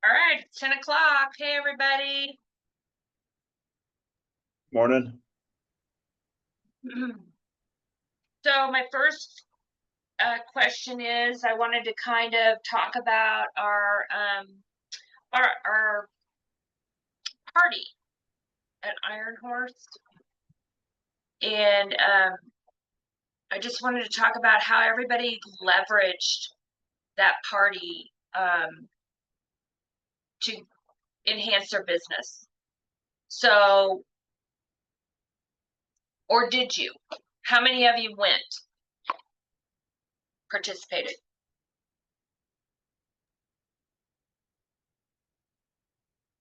All right, it's 10 o'clock. Hey, everybody. Morning. So my first question is, I wanted to kind of talk about our party at Iron Horse, and I just wanted to talk about how everybody leveraged that party to enhance their business. So, or did you? How many of you participated?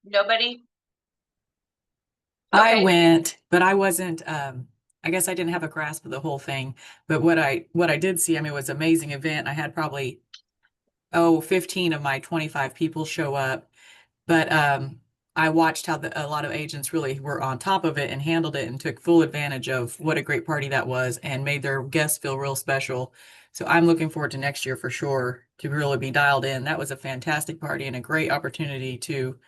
Nobody? I Okay. went, but I wasn't, I guess I didn't have a grasp of the whole thing. But what I did see, I mean, it was an amazing event. I had probably, 15 of my 25 people show up. But I watched how a lot of agents really were on top of it and handled it and took full advantage of what a great party that was and made their guests feel real special. So I'm looking forward to next year for sure to really be dialed in. That was a fantastic party and a great opportunity to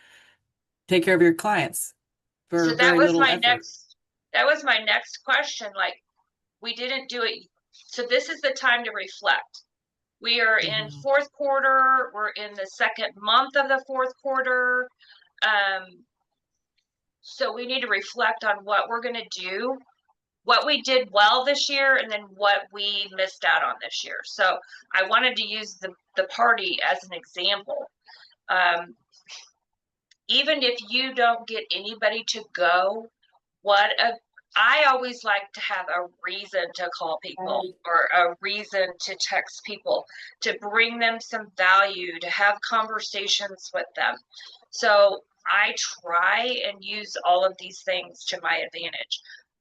take care of your clients So for very little effort. that was my next question. Like, we didn't do it. So this is the time to reflect. We are in Mhm. fourth quarter. We're in the second month of the fourth quarter. So we need to reflect on what we're going to do, what we did well this year, and then what we missed out on this year. So I wanted to use the party as an example. Even if you don't get anybody to go, I always like to have a reason to call people or a reason to text people, to bring them some value, to have conversations with them. So I try and use all of these things to my advantage.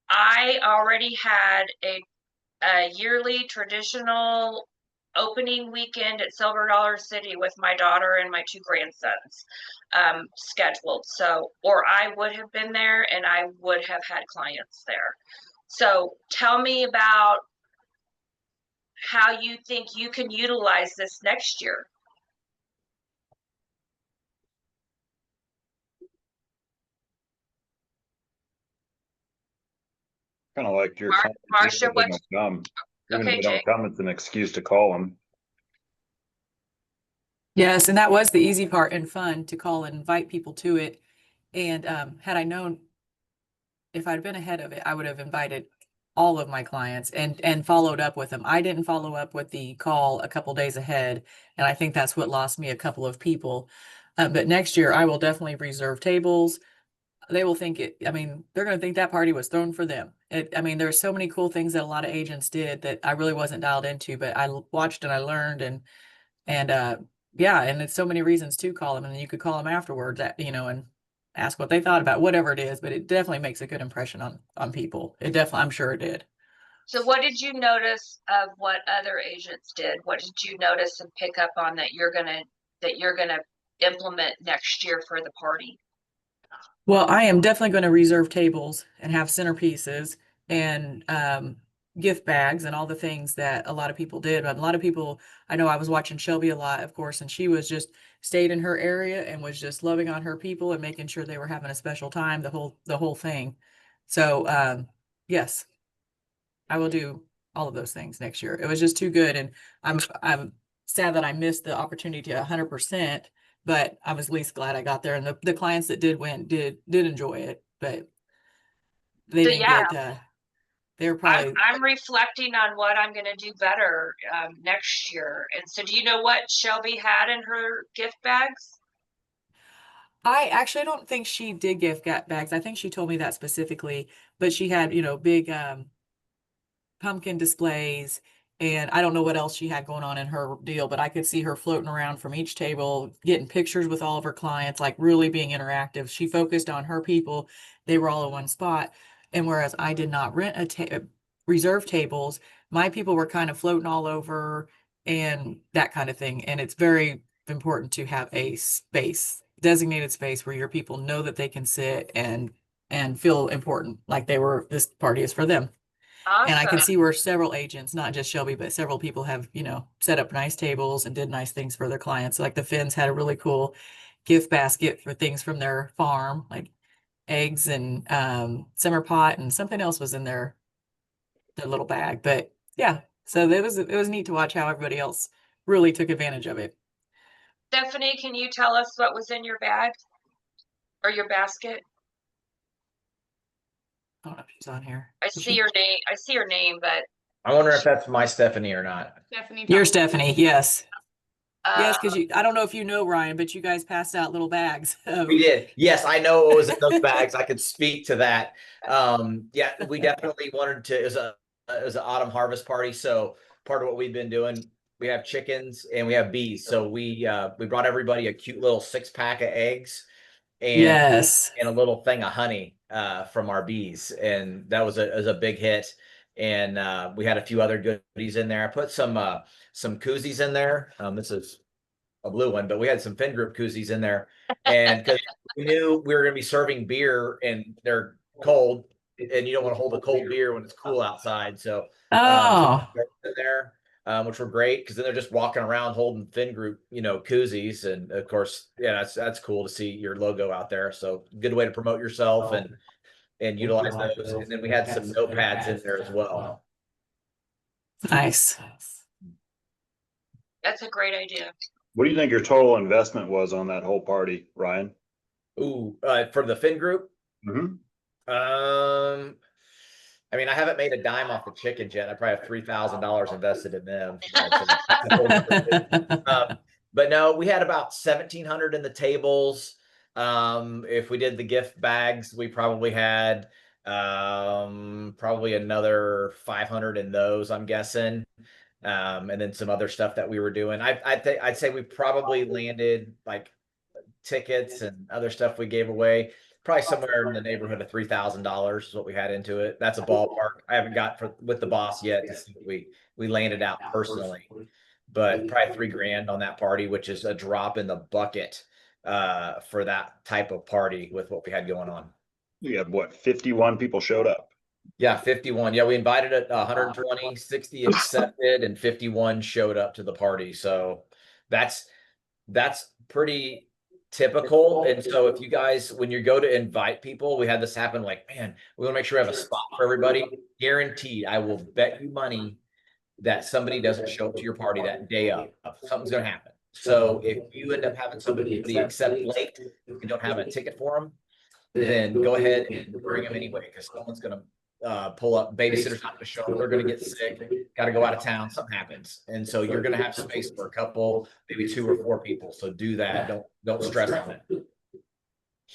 I already had a yearly traditional opening weekend at Silver Dollar City with my daughter and my two grandsons scheduled. So, or I would have been there and I would have had clients there. So tell me about how you think you can utilize this next year. Kind of like your Marcia, what? come. Even Okay, if they Jake. don't come, it's an excuse to call them. Yes, and that was the easy part and fun to call and invite people to it. And had I known if I'd been ahead of it, I would have invited all of my clients and followed up with them. I didn't follow up with the call a couple days ahead, and I think that's what lost me a couple of people. But next year, I will definitely reserve tables. They will think it, I mean, they're going to think that party was thrown for them. I mean, there's so many cool things that a lot of agents did that I really wasn't dialed into, but I watched and I learned and yeah, and it's so many reasons to call them, and then you could call them afterwards, and ask what they thought about whatever it is. But it definitely makes a good impression on people. It definitely, I'm sure it did. So what did you notice of what other agents did? What did you notice and pick up on that you're gonna implement next year for the party? Well, I am definitely going to reserve tables and have centerpieces and gift bags and all the things that a lot of people did. But a lot of people, I know I was watching Shelby a lot, of course, and she was just stayed in her area and was just loving on her people and making sure they were having a special time, the whole thing. So yes, I will do all of those things next year. It was just too good, and I'm sad that I missed the opportunity to 100%, but I was least glad I got there. And the clients that did win did enjoy it, but they So didn't yeah, get they were probably I'm reflecting on what I'm going to do better next year. And so, do you know what Shelby had in her gift bags? I actually don't think she did give bags. I think she told me that specifically, but she had, big pumpkin displays, and I don't know what else she had going on in her deal, but I could see her floating around from each table, getting pictures with all of her clients, like really being interactive. She focused on her people. They were all in one spot. And whereas I did not reserve tables, my people were kind of floating all over and that kind of thing. And it's very important to have a designated space where your people know that they can sit and feel important, like this party is for them. And I can Awesome. see where several agents, not just Shelby, but several people have, set up nice tables and did nice things for their clients. Like the Finns had a really cool gift basket for things from their farm, like eggs and simmer pot, and something else was in their little bag. But yeah, so it was neat to watch how everybody else really took advantage of it. Stephanie, can you tell us what was in your bag or your basket? I don't know if she's on here. I see your name. I see your name, but I wonder if that's my Stephanie or not. Stephanie. You're Stephanie, yes. Yes, uh, because I don't know if you know, Ryan, but you guys passed out little bags. We did. Yes, I know what was in those bags. I could speak to that. Yeah, we definitely wanted to, it was an autumn harvest party. So part of what we've been doing, we have chickens and we have bees. So we brought everybody a cute little 6-pack of eggs and Yes. a little thing of honey from our bees. And that was a big hit. And we had a few other goodies in there. I put some koozies in there. This is a blue one, but we had some Fin Group koozies in there. And because we knew we were going to be serving beer and they're cold and you don't want to hold a cold beer when it's cool outside. So, Oh, in there, which were great because then they're just walking around holding Fin Group, koozies. And of course, yeah, that's cool to see your logo out there. So good way to promote yourself and utilize those. And then we had some notepads in there as well. nice. that's a great idea. What do you think your total investment was on that whole party, Ryan? Ooh, for the Fin Group. Mm-hmm. I mean, I haven't made a dime off the chickens yet. I probably have $3,000 invested in them. But no, we had about 1,700 in the tables. If we did the gift bags, we probably had probably another 500 in those, I'm guessing. And then some other stuff that we were doing. I'd say we probably landed like tickets and other stuff we gave away. Probably somewhere in the neighborhood of $3,000 is what we had into it. That's a ballpark. I haven't got with the boss yet to see what we landed out personally, but probably $3,000 on that party, which is a drop in the bucket for that type of party with what we had going on. You had what, 51 people showed up? Yeah, 51. Yeah, we invited it 120, 60 accepted, and 51 showed up to the party. So that's pretty typical. And so if you guys, when you go to invite people, we had this happen, like, man, we want to make sure we have a spot for everybody. Guaranteed, I will bet you money that somebody doesn't show up to your party that day of. Something's going to happen. So if you end up having somebody accept late and don't have a ticket for them, then go ahead and bring them anyway, because someone's going to pull up. Babysitter's not going to show up. They're going to get sick. Got to go out of town. Something happens, and so you're going to have space for a couple, maybe 2 or 4 people. So do that. Don't stress on it.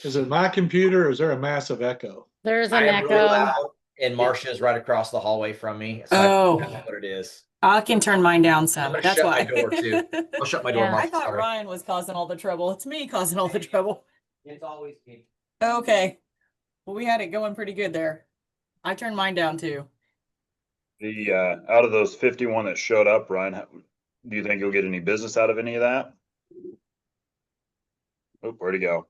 Is it my computer or is there a massive echo? There's I an am really echo. loud, and Marcia's right across the hallway from me. So Oh. I don't know what it is. I can turn mine down I'm some. gonna That's shut why. my door too. I'll shut my door. Yeah. I Marcia, thought sorry. Ryan was causing all the trouble. It's me causing all the trouble. It's always me. Okay. Well, we had it going pretty good there. I turned mine down too. The out of those 51 that showed up, Ryan, do you think you'll get any business out of any of that? Oh, where'd he go?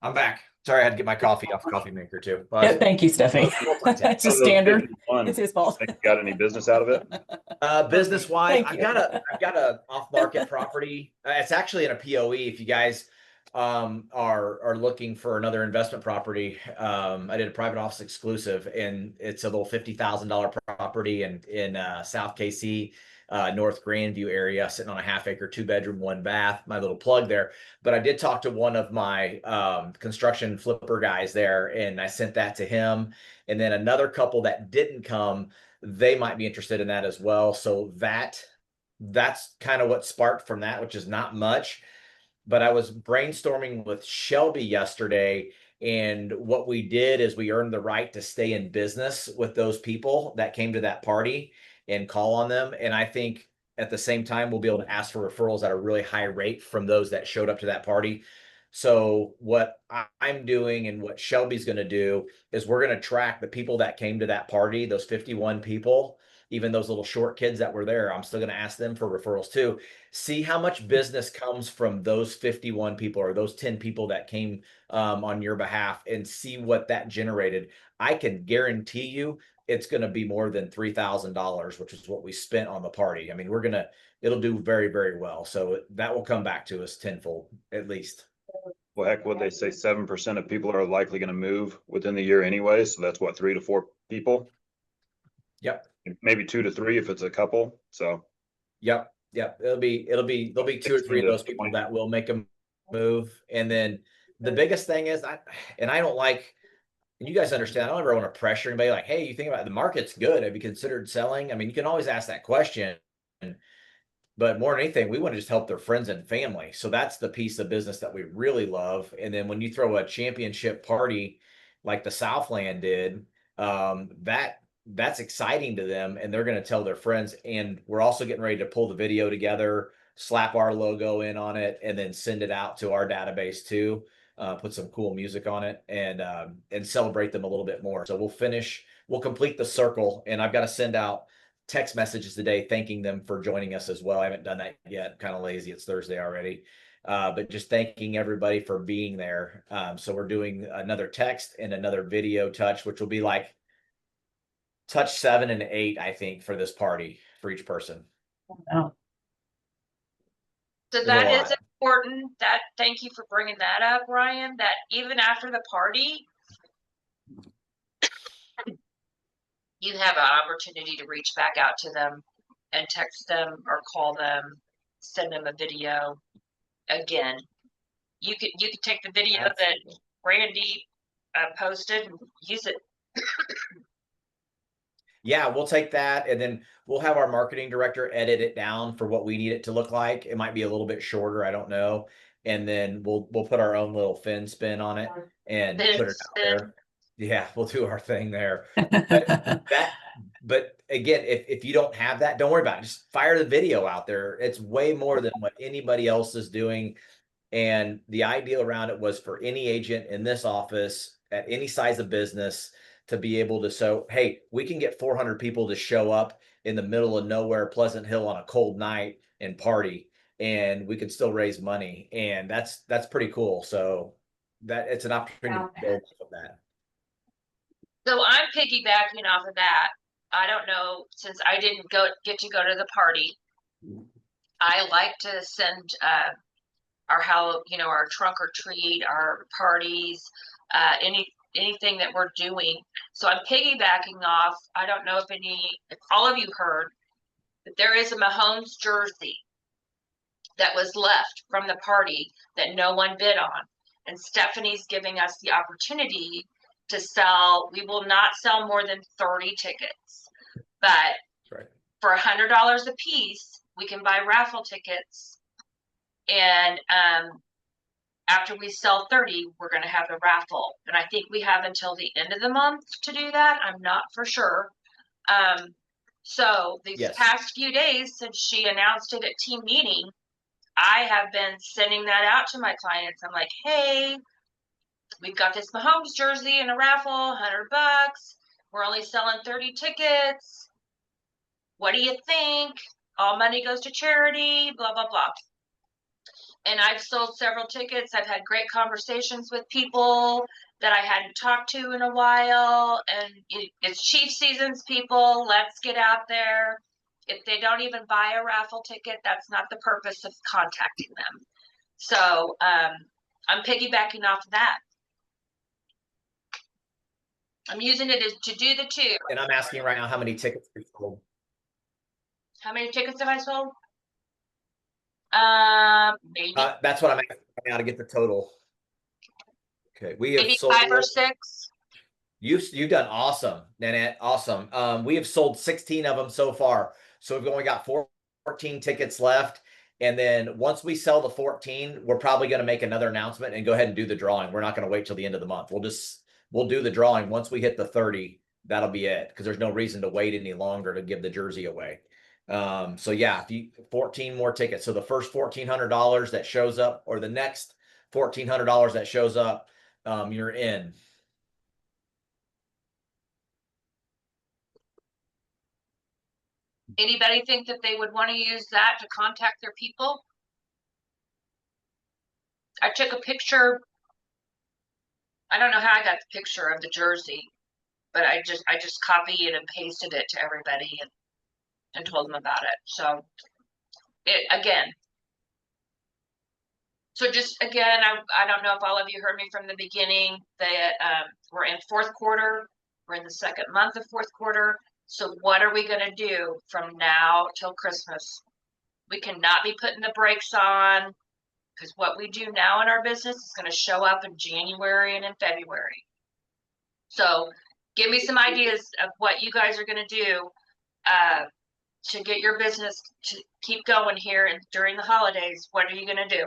I'm back. Sorry, I had to get my coffee off the coffee maker too. Yeah, thank you, Stephanie. It's a Out of those standard. 51, It's his fault. think you got any business out of it? Business wise, Thank I've you. got a off market property. It's actually in a POE. If you guys are looking for another investment property, I did a private office exclusive, and it's a little $50,000 property in South KC, North Grandview area, sitting on a 1/2 acre, 2-bedroom, 1 bath. My little plug there. But I did talk to one of my construction flipper guys there, and I sent that to him. And then another couple that didn't come, they might be interested in that as well. So that's kind of what sparked from that, which is not much. But I was brainstorming with Shelby yesterday, and what we did is we earned the right to stay in business with those people that came to that party and call on them. And I think at the same time, we'll be able to ask for referrals at a really high rate from those that showed up to that party. So what I'm doing and what Shelby's going to do is we're going to track the people that came to that party, those 51 people, even those little short kids that were there. I'm still going to ask them for referrals too. See how much business comes from those 51 people or those 10 people that came on your behalf, and see what that generated. I can guarantee you it's going to be more than $3,000, which is what we spent on the party. I mean, it'll do very, very well. So that will come back to us tenfold at least. Well, heck, what they say, 7% of people are likely gonna move within the year anyway, so that's what, 3 to 4 people? Yep. Maybe 2 to 3 if it's a couple, so. Yep. There'll be 2 or 3 of those people that will make a move. And then the biggest thing is I don't like, and you guys understand, I don't ever want to pressure anybody like, hey, you think about it, the market's good. Have you considered selling? I mean, you can always ask that question. But more than anything, we want to just help their friends and family. So that's the piece of business that we really love. And then when you throw a championship party like the Southland did, that's exciting to them, and they're going to tell their friends. And we're also getting ready to pull the video together, slap our logo in on it, and then send it out to our database too. Put some cool music on it, and celebrate them a little bit more. So we'll complete the circle, and I've got to send out text messages today thanking them for joining us as well. I haven't done that yet. I'm kind of lazy. It's Thursday already. But just thanking everybody for being there. So we're doing another text and another video touch, which will be like touch 7 and 8, I think, for this party for each person. Oh, So that is important. That, thank you for bringing that up, Ryan, that even after the party, you have an opportunity to reach back out to them and text them or call them, send them a video. Again, you could take the video that Randy posted and use it. Yeah, we'll take that, and then we'll have our marketing director edit it down for what we need it to look like. It might be a little bit shorter, I don't know. And then we'll put our own little fin spin on it and put it out there. Yeah, we'll do our thing there. But again, if you don't have that, don't worry about it. Just fire the video out there. It's way more than what anybody else is doing. And the idea around it was for any agent in this office at any size of business to be able to, so, hey, we can get 400 people to show up in the middle of nowhere, Pleasant Hill on a cold night and party, and we could still raise money. And that's pretty cool. So that it's an opportunity to build off of that. So I'm piggybacking off of that. I don't know, since I didn't get to go to the party, I like to send our trunk or treat, our parties, anything that we're doing. So I'm piggybacking off. I don't know if all of you heard, but there is a Mahomes jersey that was left from the party that no one bid on. And Stephanie's giving us the opportunity to sell. We will not sell more than 30 tickets, but for $100 a piece, we can buy raffle tickets. And after we sell 30, we're going to have the raffle. And I think we have until the end of the month to do that. I'm not for sure. So these past few days since she announced it at team meeting, I have been sending that out to my clients. I'm like, hey, we've got this Mahomes jersey in a raffle, $100. We're only selling 30 tickets. What do you think? All money goes to charity, blah, blah, blah. And I've sold several tickets. I've had great conversations with people that I hadn't talked to in a while. And it's Chief Seasons, people. Let's get out there. If they don't even buy a raffle ticket, that's not the purpose of contacting them. So I'm piggybacking off of that. I'm using it to do the two. And I'm asking right now, how many tickets have you sold? How many tickets have I sold? Maybe. That's what I'm asking right now to get the total. Okay, we have maybe sold 5 or 6. You've done awesome, Nanette. Awesome. We have sold 16 of them so far. So we've only got 14 tickets left. And then once we sell the 14, we're probably going to make another announcement and go ahead and do the drawing. We're not going to wait till the end of the month. We'll do the drawing. Once we hit the 30, that'll be it. Because there's no reason to wait any longer to give the jersey away. So yeah, 14 more tickets. So the first $1,400 that shows up, or the next $1,400 that shows up, you're in. Anybody think that they would want to use that to contact their people? I took a picture. I don't know how I got the picture of the jersey, but I just copied and pasted it to everybody and told them about it. So again, So just again, I don't know if all of you heard me from the beginning that we're in fourth quarter. We're in the second month of fourth quarter. So what are we going to do from now till Christmas? We cannot be putting the brakes on, because what we do now in our business is going to show up in January and in February. So give me some ideas of what you guys are going to do to get your business to keep going here and during the holidays. What are you going to do?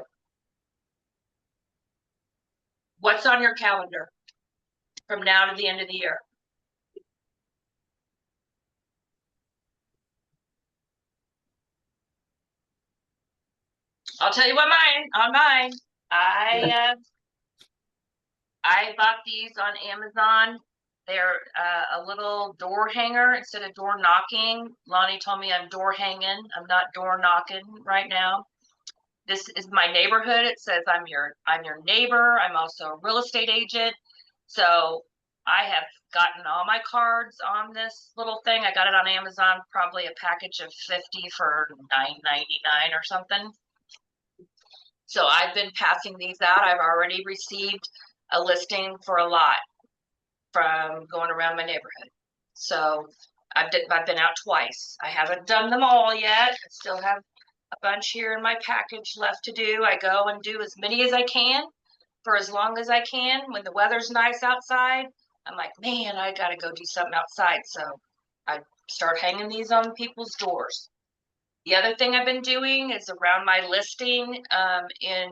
What's on your calendar from now to the end of the year? I'll tell you what on mine. I bought these on Amazon. They're a little door hanger instead of door knocking. Lonnie told me I'm door hanging. I'm not door knocking right now. This is my neighborhood. It says I'm your neighbor. I'm also a real estate agent. So I have gotten all my cards on this little thing. I got it on Amazon, probably a package of 50 for $9.99 or something. So I've been passing these out. I've already received a listing for a lot from going around my neighborhood. So I've been out twice. I haven't done them all yet. I still have a bunch here in my package left to do. I go and do as many as I can for as long as I can. When the weather's nice outside, I'm like, man, I got to go do something outside. So I start hanging these on people's doors. The other thing I've been doing is around my listing in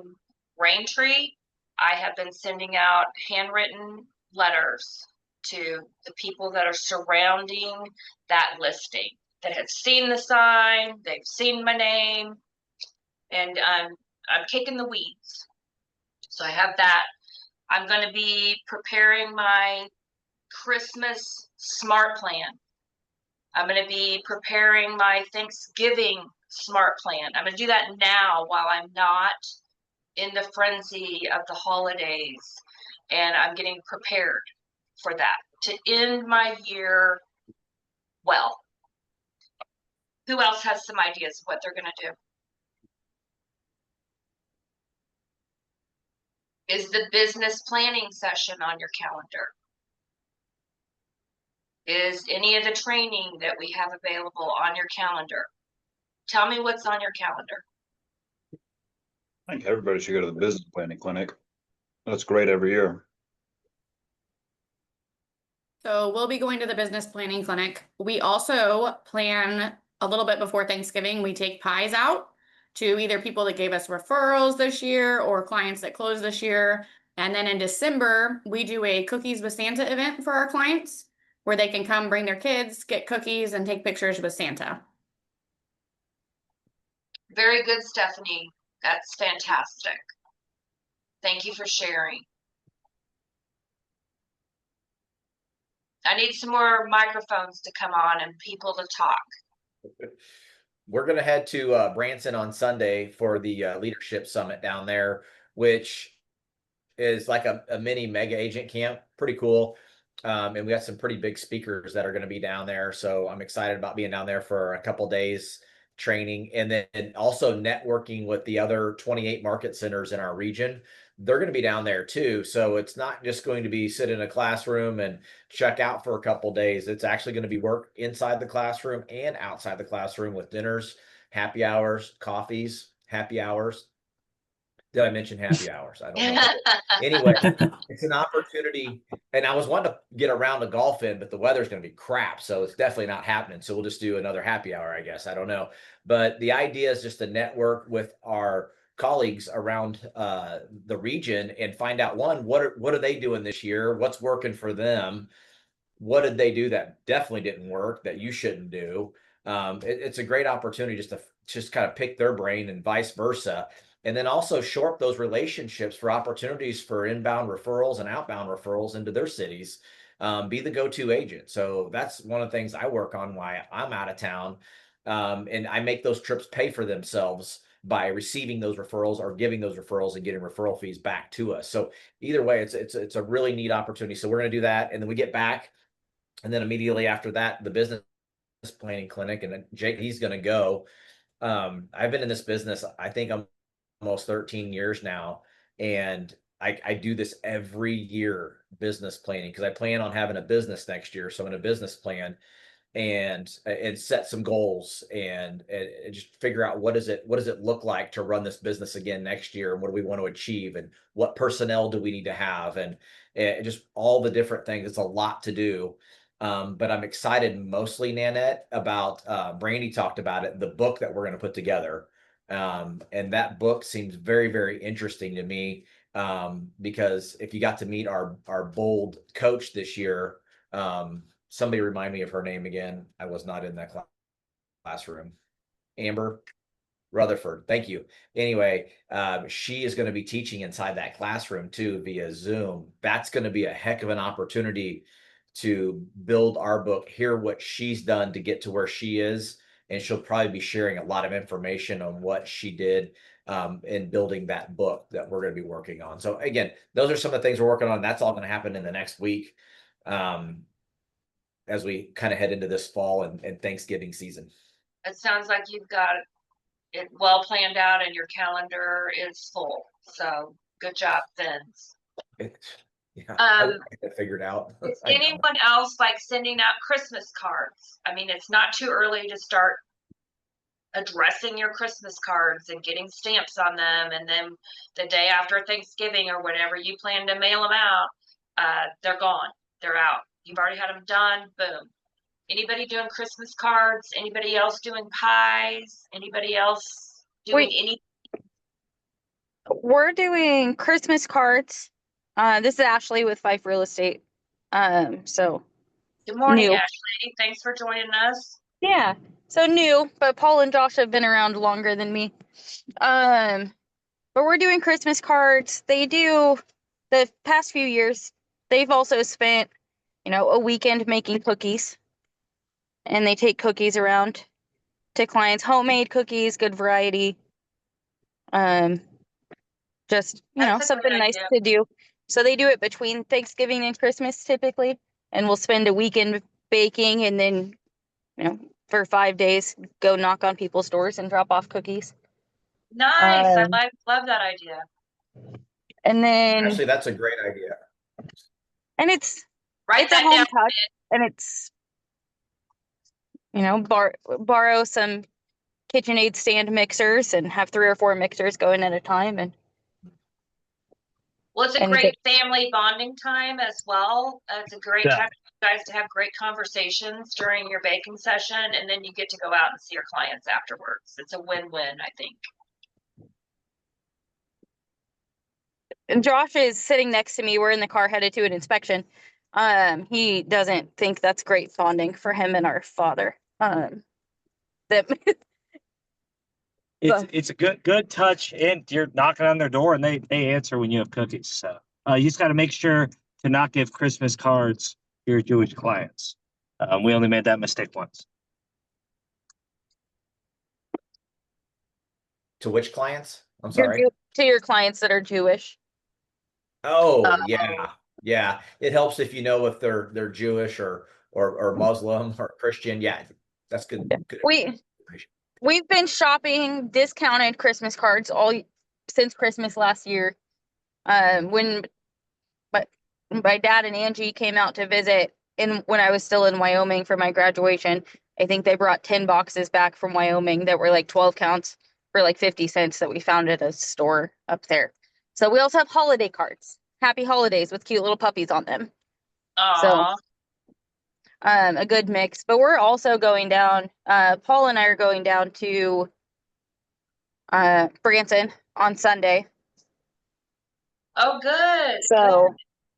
Braintree. I have been sending out handwritten letters to the people that are surrounding that listing, that have seen the sign, they've seen my name, and I'm kicking the weeds. So I have that. I'm going to be preparing my Christmas smart plan. I'm going to be preparing my Thanksgiving smart plan. I'm going to do that now while I'm not in the frenzy of the holidays, and I'm getting prepared for that to end my year well. Who else has some ideas of what they're going to do? Is the business planning session on your calendar? Is any of the training that we have available on your calendar? Tell me what's on your calendar. I think everybody should go to the business planning clinic. That's great every year. So we'll be going to the business planning clinic. We also plan a little bit before Thanksgiving. We take pies out to either people that gave us referrals this year or clients that closed this year. And then in December, we do a Cookies with Santa event for our clients where they can come bring their kids, get cookies, and take pictures with Santa. Very good, Stephanie. That's fantastic. Thank you for sharing. I need some more microphones to come on and people to talk. We're going to head to Branson on Sunday for the leadership summit down there, which is like a mini mega agent camp. Pretty cool. And we got some pretty big speakers that are going to be down there. So I'm excited about being down there for a couple days training, and then also networking with the other 28 market centers in our region. They're going to be down there too. So it's not just going to be sit in a classroom and check out for a couple days. It's actually going to be work inside the classroom and outside the classroom with dinners, happy hours, coffees, happy hours. Did I mention happy hours? I don't know. Anyway, it's an opportunity. And I was wanting to get around to golf in, but the weather's going to be crap. So it's definitely not happening. So we'll just do another happy hour, I guess. I don't know. But the idea is just to network with our colleagues around the region and find out, one, what are they doing this year? What's working for them? What did they do that definitely didn't work that you shouldn't do? It's a great opportunity just to kind of pick their brain and vice versa. And then also shore up those relationships for opportunities for inbound referrals and outbound referrals into their cities. Be the go-to agent. So that's one of the things I work on while I'm out of town. And I make those trips pay for themselves by receiving those referrals or giving those referrals and getting referral fees back to us. So either way, it's a really neat opportunity. So we're going to do that. And then we get back. And then immediately after that, the business planning clinic, and then Jake, he's going to go. I've been in this business. I think I'm almost 13 years now. And I do this every year, business planning, because I plan on having a business next year. So I'm in a business plan and set some goals and just figure out what does it look like to run this business again next year, and what do we want to achieve, and what personnel do we need to have, and just all the different things. It's a lot to do. But I'm excited mostly, Nanette, about Brandy talked about it, the book that we're going to put together. And that book seems very, very interesting to me, because if you got to meet our bold coach this year, somebody remind me of her name again. I was not in that classroom. Amber Rutherford. Thank you. Anyway, she is going to be teaching inside that classroom too via Zoom. That's going to be a heck of an opportunity to build our book, hear what she's done to get to where she is. And she'll probably be sharing a lot of information on what she did in building that book that we're going to be working on. So again, those are some of the things we're working on. That's all going to happen in the next week, as we kind of head into this fall and Thanksgiving season. It sounds like you've got it well planned out and your calendar is full. So good job, Vince. Yeah, I get it figured out. Is anyone else like sending out Christmas cards? I mean, it's not too early to start addressing your Christmas cards and getting stamps on them. And then the day after Thanksgiving or whatever you plan to mail them out, they're gone. They're out. You've already had them done. Boom. Anybody doing Christmas cards? Anybody else doing pies? Anybody else doing any? We're doing Christmas cards. This is Ashley with Fife Real Estate. So Good morning, new. Ashley. Thanks for joining us. Yeah, so new, but Paul and Josh have been around longer than me. But we're doing Christmas cards. They do the past few years. They've also spent, a weekend making cookies, and they take cookies around to clients, homemade cookies, good variety. Just, That's a something great nice idea. to do. So they do it between Thanksgiving and Christmas typically, and we'll spend a weekend baking, and then, for 5 days, go knock on people's doors and drop off cookies. Nice. I love that idea. And then, Actually, that's a great idea. and it's Write a that home down. touch, and it's, borrow some KitchenAid stand mixers and have 3 or 4 mixers going at a time, and Well, it's a And great family bonding time as well. It's a great Yeah. time for you guys to have great conversations during your baking session, and then you get to go out and see your clients afterwards. It's a win-win, I think. and Josh is sitting next to me. We're in the car headed to an inspection. He doesn't think that's great bonding for him and our father. That It's a good touch, and you're knocking on their door and they answer when you have cookies. So you just got to make sure to not give Christmas cards to your Jewish clients. We only made that mistake once. To which clients? I'm sorry. to your clients that are Jewish. Oh, yeah. It helps if you know if they're Jewish or Muslim or Christian. Yeah, that's good. Good. We've been shopping discounted Christmas cards since Christmas last year. When my dad and Angie came out to visit when I was still in Wyoming for my graduation, I think they brought 10 boxes back from Wyoming that were like 12 counts for like 50 cents that we found at a store up there. So we also have holiday cards. Happy holidays with cute little puppies on them. Aww. So a good mix. But we're also going down, Paul and I are going down to Branson on Sunday. Oh, good. So good.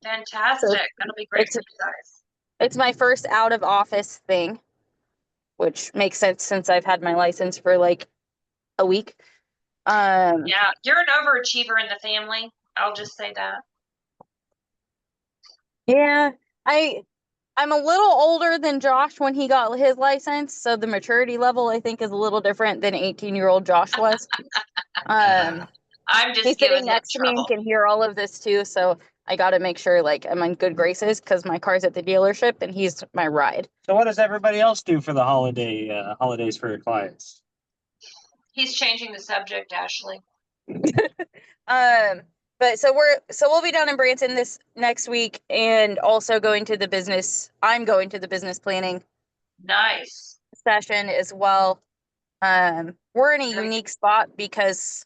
Fantastic. That'll be great for you guys. It's my first out of office thing, which makes sense since I've had my license for like a week. Yeah, you're an overachiever in the family. I'll just say that. Yeah, I'm a little older than Josh when he got his license, so the maturity level I think is a little different than 18-year-old Josh was. I'm just He's giving sitting next to me and trouble. can hear all of this too, so I got to make sure like I'm in good graces because my car's at the dealership and he's my ride. So what does everybody else do for the holidays for your clients? He's changing the subject, Ashley. But so we'll be down in Branson this next week and also going to the business. I'm going to the business planning Nice. session as well. We're in a unique spot because,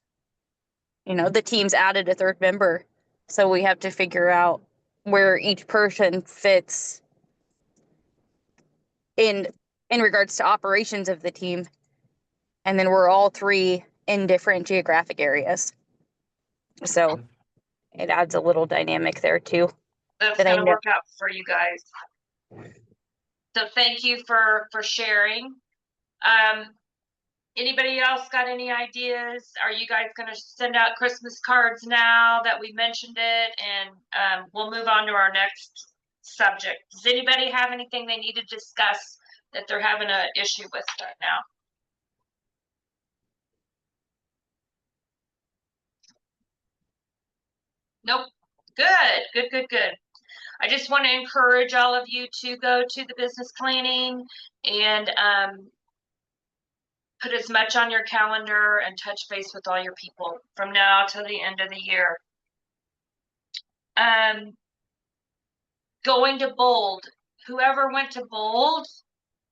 the team's added a third member. So we have to figure out where each person fits in regards to operations of the team. And then we're all three in different geographic areas. So it adds a little dynamic there too. That's That I gonna know. work out for you guys. So thank you for sharing. Anybody else got any ideas? Are you guys gonna send out Christmas cards now that we mentioned it? And we'll move on to our next subject. Does anybody have anything they need to discuss that they're having an issue with right now? Nope. Good. I just want to encourage all of you to go to the business planning and put as much on your calendar and touch base with all your people from now till the end of the year. Going to Bold. Whoever went to Bold,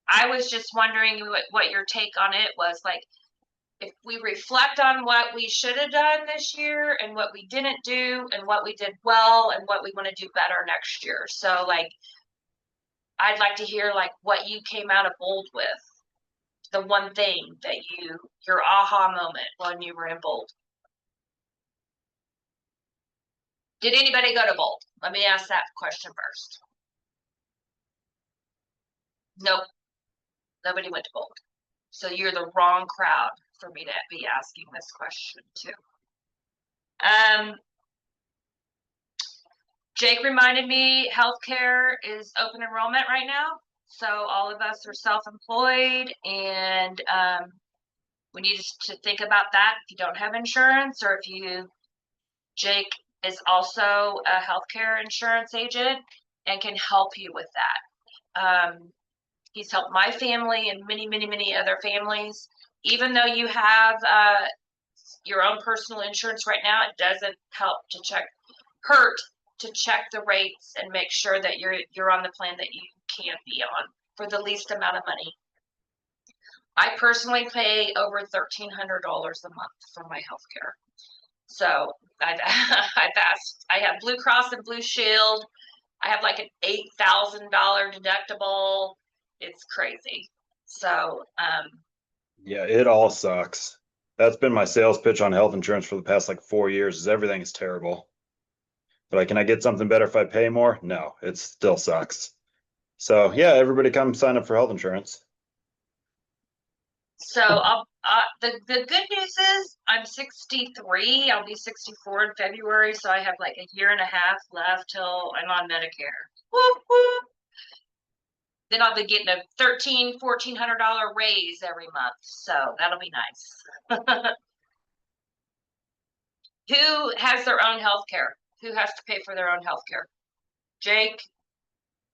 I was just wondering what your take on it was. Like, if we reflect on what we should have done this year and what we didn't do and what we did well and what we want to do better next year. So like, I'd like to hear like what you came out of Bold with. The one thing that your aha moment when you were in Bold. Did anybody go to Bold? Let me ask that question first. Nope. Nobody went to Bold. So you're the wrong crowd for me to be asking this question to. Jake reminded me healthcare is open enrollment right now. So all of us are self-employed and we need to think about that if you don't have insurance or if you, Jake is also a healthcare insurance agent and can help you with that. He's helped my family and many other families. Even though you have your own personal insurance right now, it doesn't hurt to check the rates and make sure that you're on the plan that you can be on for the least amount of money. I personally pay over $1,300 a month for my health care. So I've asked, I have Blue Cross and Blue Shield. I have like an $8,000 deductible. It's crazy. So, yeah, it all sucks. That's been my sales pitch on health insurance for the past like 4 years is everything is terrible. But like, can I get something better if I pay more? No, it still sucks. So yeah, everybody come sign up for health insurance. so the good news is I'm 63. I'll be 64 in February. So I have like a year and a half left till I'm on Medicare. Whoop, whoop. Then I'll be getting a $1,400 raise every month. So that'll be nice. Who has their own health care? Who has to pay for their own health care? Jake?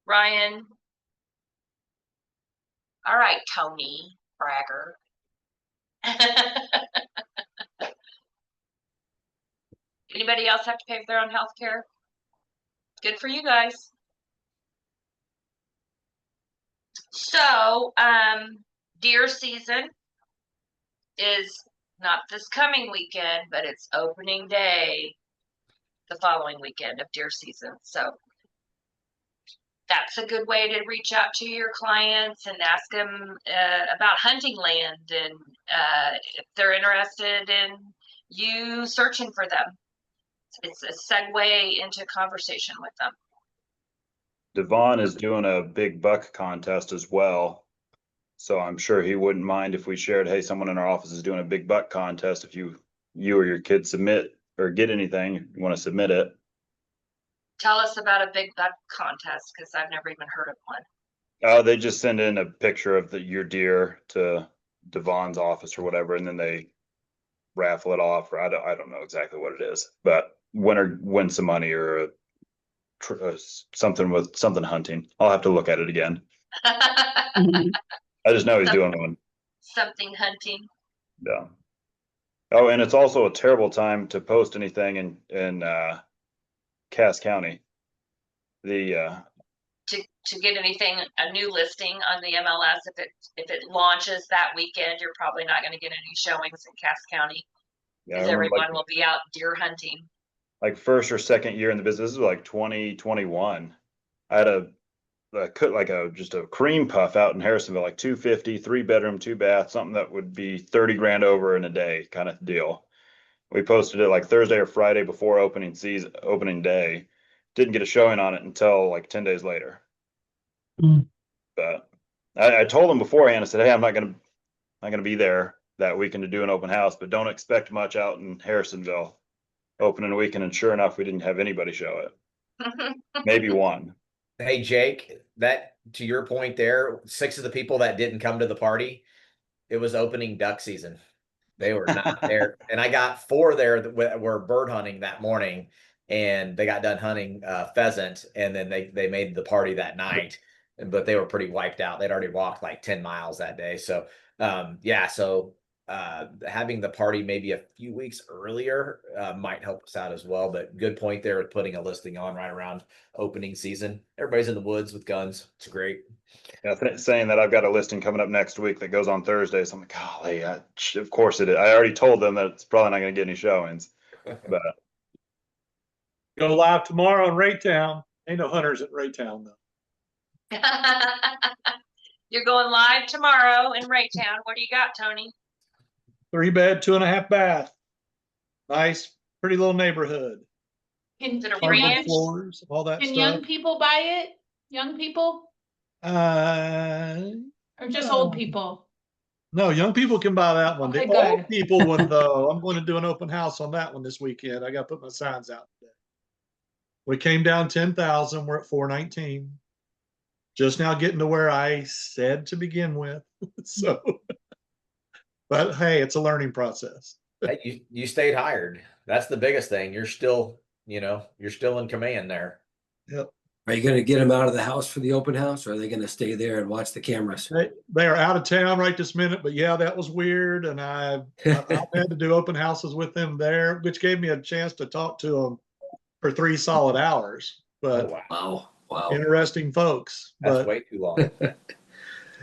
Ryan? All right, Tony Bragger. Anybody else have to pay for their own health care? Good for you guys. So, deer season is not this coming weekend, but it's opening day the following weekend of deer season. So that's a good way to reach out to your clients and ask them about hunting land and if they're interested in you searching for them. It's a segue into conversation with them. Devon is doing a big buck contest as well. So I'm sure he wouldn't mind if we shared, hey, someone in our office is doing a big buck contest. If you or your kid submit or get anything, you want to submit it. Tell us about a big buck contest because I've never even heard of one. They just send in a picture of your deer to Devon's office or whatever, and then they raffle it off. Or I don't know exactly what it is, but winner wins some money or something with something hunting. I'll have to look at it again. I just know he's doing one. Something hunting. Yeah. Oh, and it's also a terrible time to post anything in Cass County. The To get anything, a new listing on the MLS, if it launches that weekend, you're probably not going to get any showings in Cass County yeah, I because remember everyone will be out deer hunting. like first or second year in the business, this was like 2021. I had a cut like just a cream puff out in Harrisonville, like 250, 3-bedroom, 2-bath, something that would be 30 grand over in a day kind of deal. We posted it like Thursday or Friday before opening day. Didn't get a showing on it until like 10 days later. Mm. But I told them beforehand, I said, hey, I'm not gonna be there that weekend to do an open house, but don't expect much out in Harrisonville opening weekend. And sure enough, we didn't have anybody show it. Maybe one. Hey, Jake, that to your point there, 6 of the people that didn't come to the party, it was opening duck season. They were not there. And I got 4 there that were bird hunting that morning, and they got done hunting pheasant, and then they made the party that night. But they were pretty wiped out. They'd already walked like 10 miles that day. So yeah, so having the party maybe a few weeks earlier might help us out as well. But good point there with putting a listing on right around opening season. Everybody's in the woods with guns. It's great. Yeah, saying that I've got a listing coming up next week that goes on Thursday. So I'm like, golly, of course it is. I already told them that it's probably not going to get any showings, but Go live tomorrow in Raytown. Ain't no hunters at Raytown though. You're going live tomorrow in Raytown. What do you got, Tony? 3-bed, 2.5-bath. Nice, pretty little neighborhood. Is it a Hardwood ranch? floors, all that Can stuff. young people buy it? Young people or just old people? No, young people can buy that one. Okay, The old good. people would though. I'm going to do an open house on that one this weekend. I got to put my signs out today. We came down 10,000. We're at 419. Just now getting to where I said to begin with. So, but hey, it's a learning process. Hey, you stayed hired. That's the biggest thing. You're still, you're still in command there. Yep. Are you going to get them out of the house for the open house, or are they going to stay there and watch the cameras? They are out of town right this minute, but yeah, that was weird. And I've had to do open houses with them there, which gave me a chance to talk to them for 3 solid hours. But Wow. interesting folks. That's But way too long.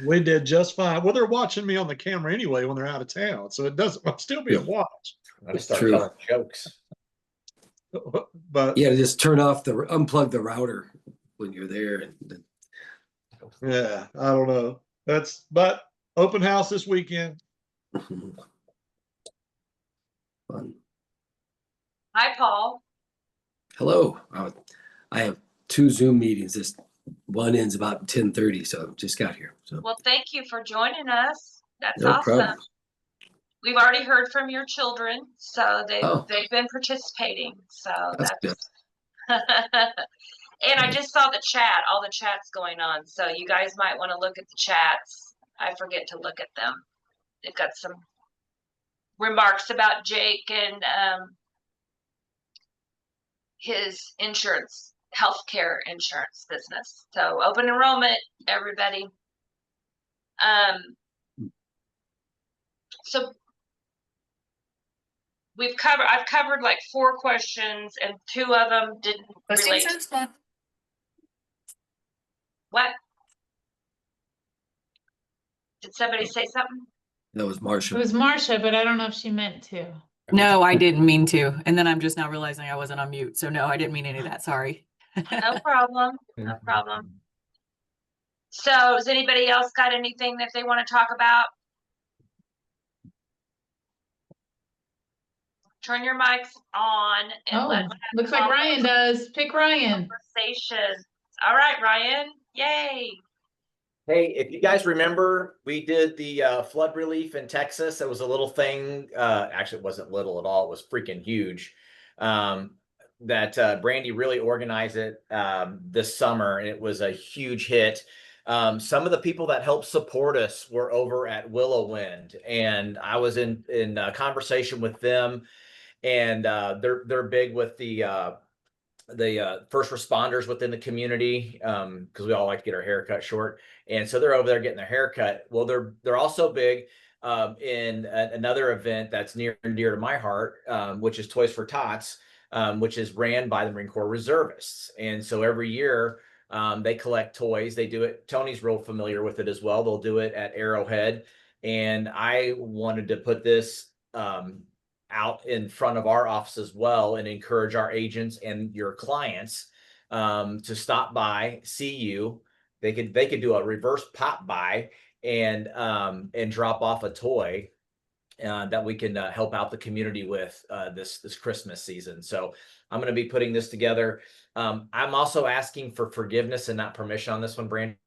we did just fine. Well, they're watching me on the camera anyway when they're out of town, so it doesn't I'll still be a watch. I'm gonna start True. telling jokes. But Yeah, just unplug the router when you're there. And yeah, I don't know. But open house this weekend. Fun. Hi, Paul. Hello. I have 2 Zoom meetings. This one ends about 10:30, so just got here. So Well, thank you for joining us. That's no awesome. problem. We've already heard from your children, so Oh. they've been participating. So That's good. And I just saw the chat, all the chats going on. So you guys might want to look at the chats. I forget to look at them. They've got some remarks about Jake and his healthcare insurance business. So open enrollment, everybody. So I've covered like 4 questions, and 2 of them didn't relate. What? Did somebody say something? That was It Marsha. was Marsha, but I don't know if she meant to. No, I didn't mean to. And then I'm just now realizing I wasn't on mute. So no, I didn't mean any of that. Sorry. No problem. No problem. So has anybody else got anything that they want to talk about? Turn your mics on and Oh, let's looks like Ryan does. Pick Ryan. conversation. All right, Ryan. Yay. Hey, if you guys remember, we did the flood relief in Texas. It was a little thing. Actually, it wasn't little at all. It was freaking huge. That Brandy really organized it this summer, and it was a huge hit. Some of the people that helped support us were over at Willow Wind, and I was in conversation with them, and they're big with the first responders within the community, because we all like to get our hair cut short. And so they're over there getting their hair cut. Well, they're also big in another event that's near and dear to my heart, which is Toys for Tots, which is ran by the Marine Corps reservists. And so every year they collect toys. They do it. Tony's real familiar with it as well. They'll do it at Arrowhead. And I wanted to put this out in front of our office as well and encourage our agents and your clients to stop by, see you. They could do a reverse pop by and drop off a toy that we can help out the community with this Christmas season. So I'm going to be putting this together. I'm also asking for forgiveness and not permission on this one, Brandy.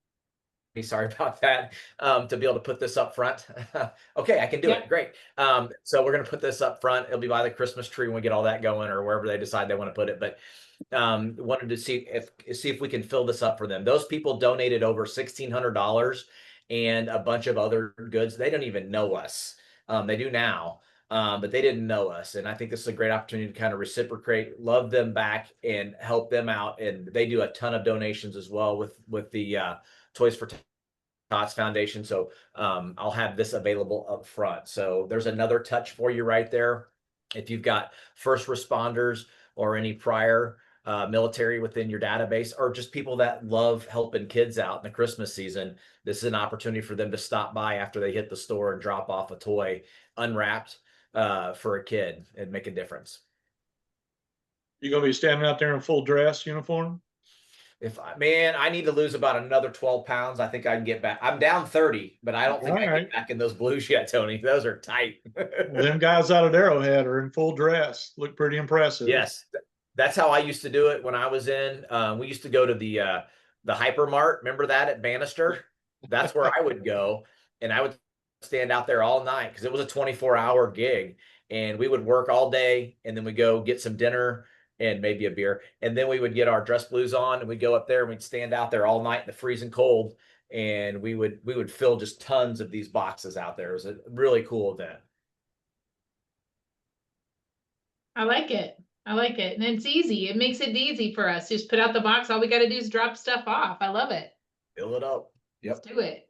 Sorry about that. To be able to put this up front. Okay, I can do it. Great. So we're going to put this up front. It'll be by the Christmas tree when we get all that going, or wherever they decide they want to put it. But wanted to see if we can fill this up for them. Those people donated over $1,600 and a bunch of other goods. They don't even know us. They do now, but they didn't know us. And I think this is a great opportunity to kind of reciprocate, love them back, and help them out. And they do a ton of donations as well with the Toys for Tots Foundation. So I'll have this available up front. So there's another touch for you right there. If you've got first responders or any prior military within your database, or just people that love helping kids out in the Christmas season, this is an opportunity for them to stop by after they hit the store and drop off a toy unwrapped for a kid and make a difference. You gonna be standing out there in full dress uniform? Man, I need to lose about another 12 pounds. I think I can get back. I'm down 30, but I don't think I can get back in those blues yet, Tony. Those are tight. Well, them guys out at Arrowhead are in full dress. Look pretty impressive. Yes. That's how I used to do it when I was in. We used to go to the Hypermart. Remember that at Bannister? That's where I would go, and I would stand out there all night because it was a 24-hour gig, and we would work all day, and then we go get some dinner and maybe a beer, and then we would get our dress blues on, and we'd go up there and we'd stand out there all night in the freezing cold, and we would fill just tons of these boxes out there. It was a really cool event. I like it. I like it. And it's easy. It makes it easy for us. Just put out the box. All we got to do is drop stuff off. I love it. Fill it up. Yep. Let's do it.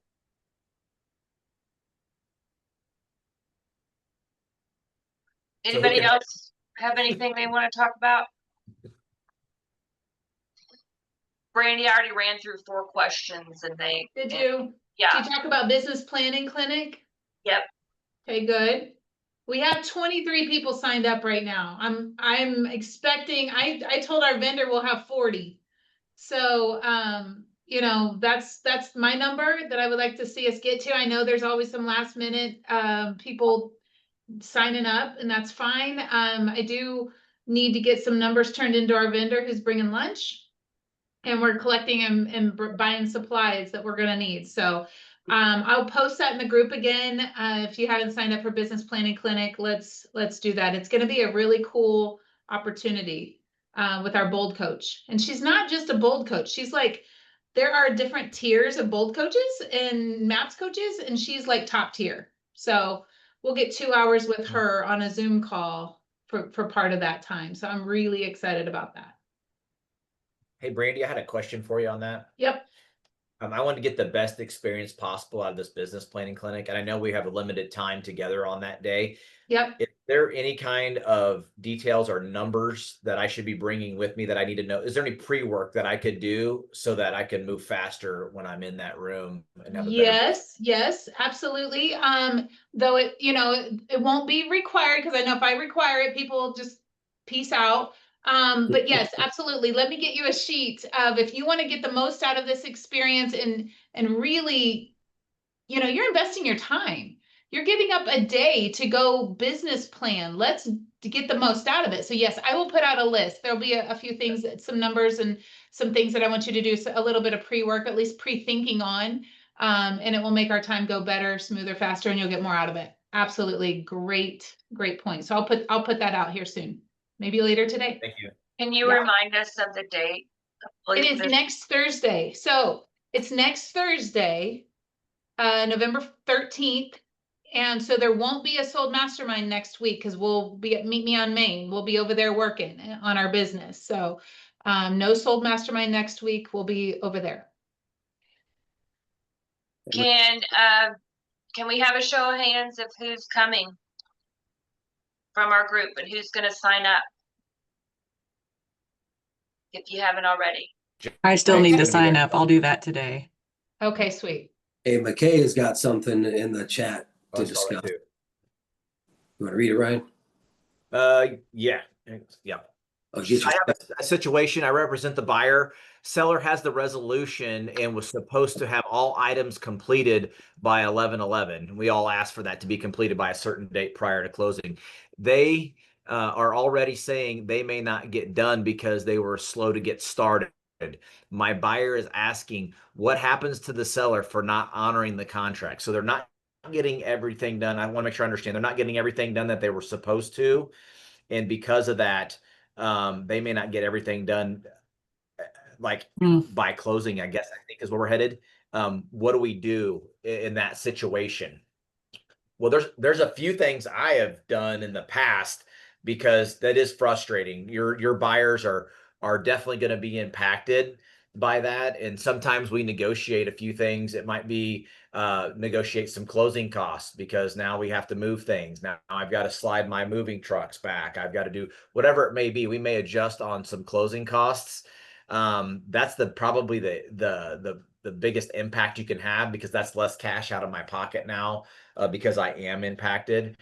Anybody else have anything they want to talk about? Brandy already ran through 4 questions and Did you? Yeah. Did you talk about business planning clinic? Yep. Okay, good. We have 23 people signed up right now. I'm expecting, I told our vendor we'll have 40. So, you know, that's my number that I would like to see us get to. I know there's always some last minute people signing up, and that's fine. I do need to get some numbers turned into our vendor who's bringing lunch, and we're collecting and buying supplies that we're going to need. So I'll post that in the group again. If you haven't signed up for business planning clinic, let's do that. It's going to be a really cool opportunity with our bold coach. And she's not just a bold coach. She's like, there are different tiers of bold coaches and MAPS coaches, and she's like top tier. So we'll get 2 hours with her on a Zoom call for part of that time. So I'm really excited about that. Hey, Brandy, I had a question for you on that. Yep. I want to get the best experience possible out of this business planning clinic. And I know we have a limited time together on that day. Yep. Is there any kind of details or numbers that I should be bringing with me that I need to know? Is there any pre-work that I could do so that I can move faster when I'm in that room? And have a Yes, absolutely. Though it, you know, it won't be required, because I know if I require it, people will just peace out. But yes, absolutely. Let me get you a sheet of, if you want to get the most out of this experience and really, you know, you're investing your time. You're giving up a day to go business plan. Let's get the most out of it. So yes, I will put out a list. There'll be a few things, some numbers and some things that I want you to do. So a little bit of pre-work, at least pre-thinking on, and it will make our time go better, smoother, faster, and you'll get more out of it. Absolutely. Great point. So I'll put that out here soon. Maybe later today. Thank you. Can you remind us of the date? It is next Thursday. So it's next Thursday, November 13th. And so there won't be a Sold Mastermind next week, because we'll be at Meet Me on Main. We'll be over there working on our business. So no Sold Mastermind next week. We'll be over there. Can Can we have a show of hands of who's coming from our group and who's going to sign up? If you haven't already. I still need to Gonna be sign there. up. I'll do that today. Okay, sweet. Hey, McKay has got something in the chat to I saw that discuss. too. You want to read it, Ryan? Yeah. I'll get you. I have a situation. I represent the buyer. Seller has the resolution and was supposed to have all items completed by 11/11. We all asked for that to be completed by a certain date prior to closing. They are already saying they may not get done because they were slow to get started. My buyer is asking what happens to the seller for not honoring the contract. So they're not getting everything done. I want to make sure I understand. They're not getting everything done that they were supposed to. And because of that, they may not get everything done like by closing, I guess, I think is where we're headed. What do we do in that situation? Well, there's a few things I have done in the past because that is frustrating. Your buyers are definitely going to be impacted by that, and sometimes we negotiate a few things. It might be negotiate some closing costs because now we have to move things. Now I've got to slide my moving trucks back. I've got to do whatever it may be. We may adjust on some closing costs. That's probably the biggest impact you can have because that's less cash out of my pocket now because I am impacted.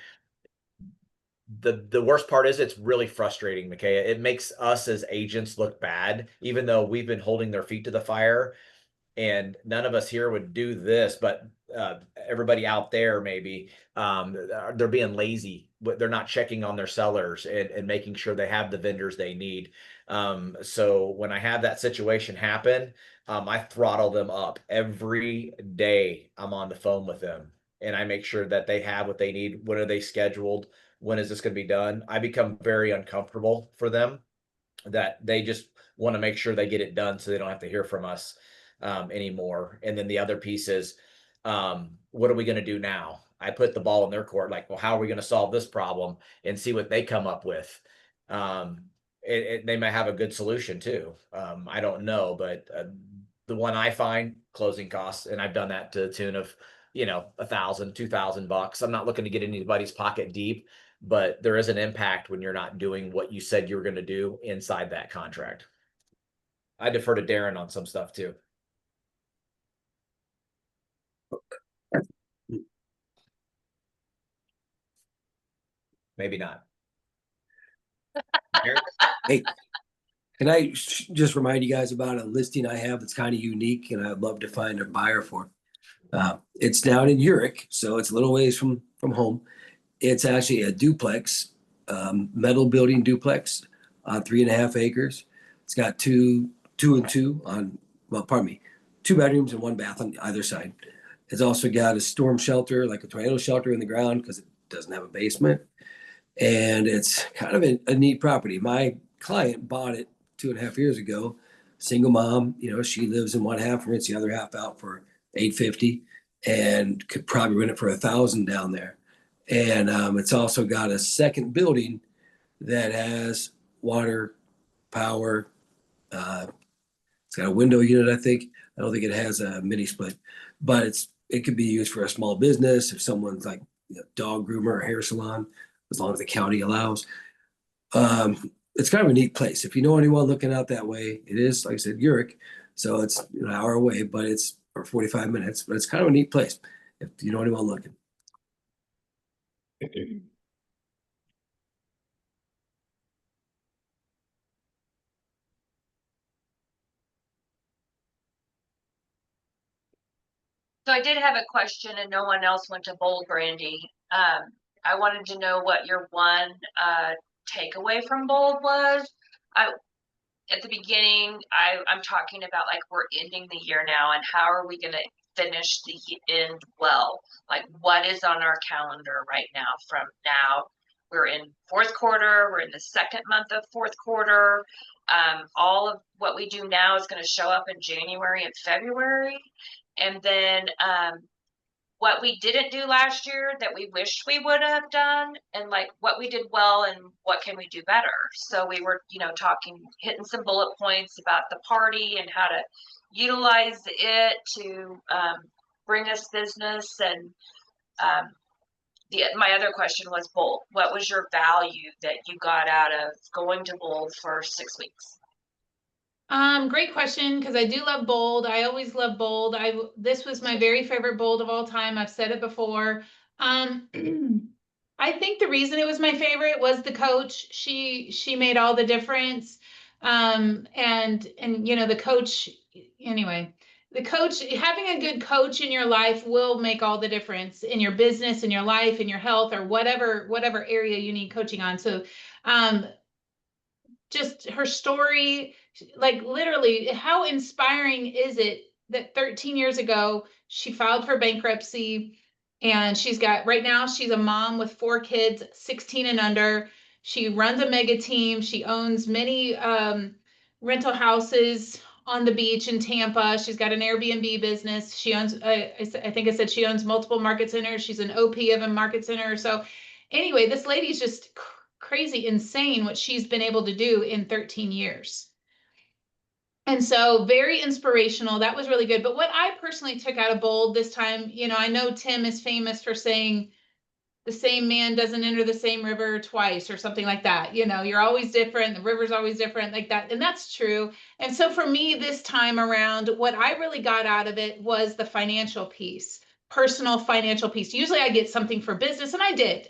The worst part is it's really frustrating, Micaiah. It makes us as agents look bad, even though we've been holding their feet to the fire. And none of us here would do this, but everybody out there maybe they're being lazy, but they're not checking on their sellers and making sure they have the vendors they need. So when I have that situation happen, I throttle them up every day. I'm on the phone with them and I make sure that they have what they need. When are they scheduled? When is this going to be done? I become very uncomfortable for them that they just want to make sure they get it done so they don't have to hear from us anymore. And then the other piece is, what are we going to do now? I put the ball in their court, like, well, how are we going to solve this problem and see what they come up with? They might have a good solution too. I don't know, but the one I find closing costs, and I've done that to the tune of, $1,000, $2,000. I'm not looking to get anybody's pocket deep, but there is an impact when you're not doing what you said you were going to do inside that contract. I defer to Darren on some stuff too. Maybe not. Hey, can I just remind you guys about a listing I have that's kind of unique and I'd love to find a buyer for. It's down in Uric, so it's a little ways from home. It's actually a duplex, metal building duplex on 3.5 acres. It's got two and two on, well, pardon me, 2 bedrooms and 1 bath on either side. It's also got a storm shelter, like a tornado shelter in the ground because it doesn't have a basement. And it's kind of a neat property. My client bought it 2.5 years ago. Single mom, she lives in one half, rents the other half out for $850, and could probably rent it for $1,000 down there. And it's also got a second building that has water, power. It's got a window unit, I think. I don't think it has a mini split, but it could be used for a small business if someone's like dog groomer or hair salon, as long as the county allows. It's kind of a neat place. If you know anyone looking out that way, it is, like I said, Uric. So it's an hour away, but it's for 45 minutes, but it's kind of a neat place if you know anyone looking. So I did have a question and no one else went to bold, Brandy. I wanted to know what your one takeaway from bold was. At the beginning, I'm talking about like we're ending the year now and how are we going to finish the end well? Like what is on our calendar right now from now? We're in fourth quarter. We're in the second month of fourth quarter. All of what we do now is going to show up in January and February. And then what we didn't do last year that we wished we would have done, and like what we did well and what can we do better. So we were, hitting some bullet points about the party and how to utilize it to bring us business. And My other question was Bold. What was your value that you got out of going to Bold for 6 weeks? Great question, because I do love Bold. I always love Bold. This was my very favorite Bold of all time. I've said it before. I think the reason it was my favorite was the coach. She made all the difference. And you know, the coach, anyway, the coach, having a good coach in your life will make all the difference in your business, in your life, in your health, or whatever area you need coaching on. So just her story, like literally, how inspiring is it that 13 years ago she filed for bankruptcy, and right now she's a mom with 4 kids, 16 and under. She runs a mega team. She owns many rental houses on the beach in Tampa. She's got an Airbnb business. She owns, I think I said she owns multiple market centers. She's an OP of a market center. So anyway, this lady's just crazy, insane what she's been able to do in 13 years. And so very inspirational. That was really good. But what I personally took out of Bold this time, you know, I know Tim is famous for saying the same man doesn't enter the same river twice or something like that. You know, you're always different. The river's always different, like that. And that's true. And so for me this time around, what I really got out of it was the financial piece, personal financial piece. Usually I get something for business, and I did.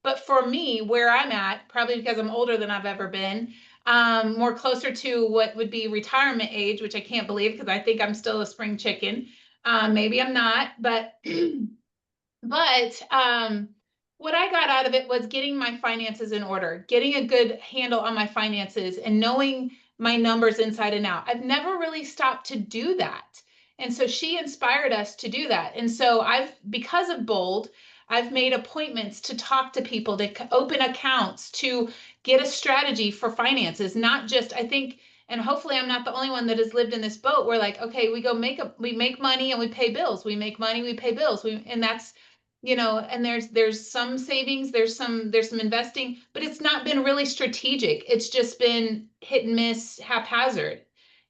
But for me, where I'm at, probably because I'm older than I've ever been, more closer to what would be retirement age, which I can't believe because I think I'm still a spring chicken. Maybe I'm not, but But what I got out of it was getting my finances in order, getting a good handle on my finances, and knowing my numbers inside and out. I've never really stopped to do that. And so she inspired us to do that. And so because of Bold, I've made appointments to talk to people, to open accounts, to get a strategy for finances, not just, I think, and hopefully I'm not the only one that has lived in this boat where like, okay, we make money and we pay bills. We make money, we pay bills. And that's, you know, and there's some savings, there's some investing, but it's not been really strategic. It's just been hit and miss, haphazard.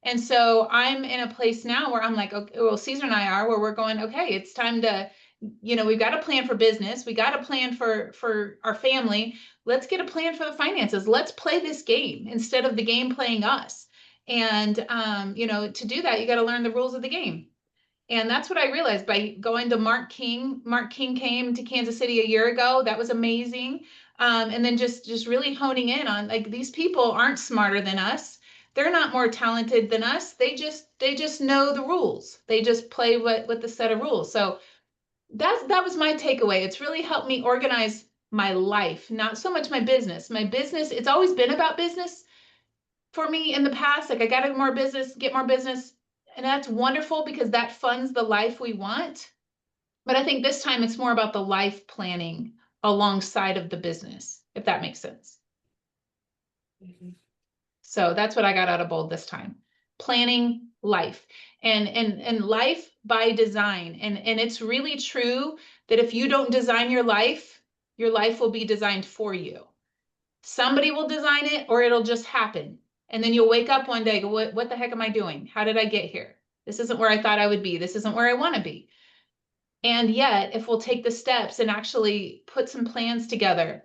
And so I'm in a place now where I'm like, okay, well, Caesar and I are, where we're going, okay, it's time to, you know, we've got a plan for business. We got a plan for our family. Let's get a plan for the finances. Let's play this game instead of the game playing us. And, you know, to do that, you got to learn the rules of the game. And that's what I realized by going to Mark King. Mark King came to Kansas City a year ago. That was amazing. And then just really honing in on, like, these people aren't smarter than us. They're not more talented than us. They just know the rules. They just play with the set of rules. So that was my takeaway. It's really helped me organize my life, not so much my business. My business, it's always been about business for me in the past. Like, I got to get more business. And that's wonderful because that funds the life we want. But I think this time it's more about the life planning alongside of the business, if that makes sense. So that's what I got out of Bold this time. Planning life and life by design. And it's really true that if you don't design your life will be designed for you. Somebody will design it, or it'll just happen. And then you'll wake up one day, go, what the heck am I doing? How did I get here? This isn't where I thought I would be. This isn't where I want to be. And yet, if we'll take the steps and actually put some plans together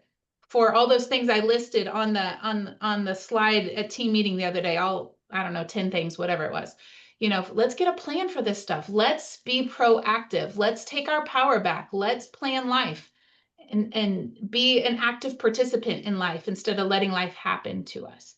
for all those things I listed on the slide at team meeting the other day, I don't know, 10 things, whatever it was. You know, let's get a plan for this stuff. Let's be proactive. Let's take our power back. Let's plan life and be an active participant in life instead of letting life happen to us.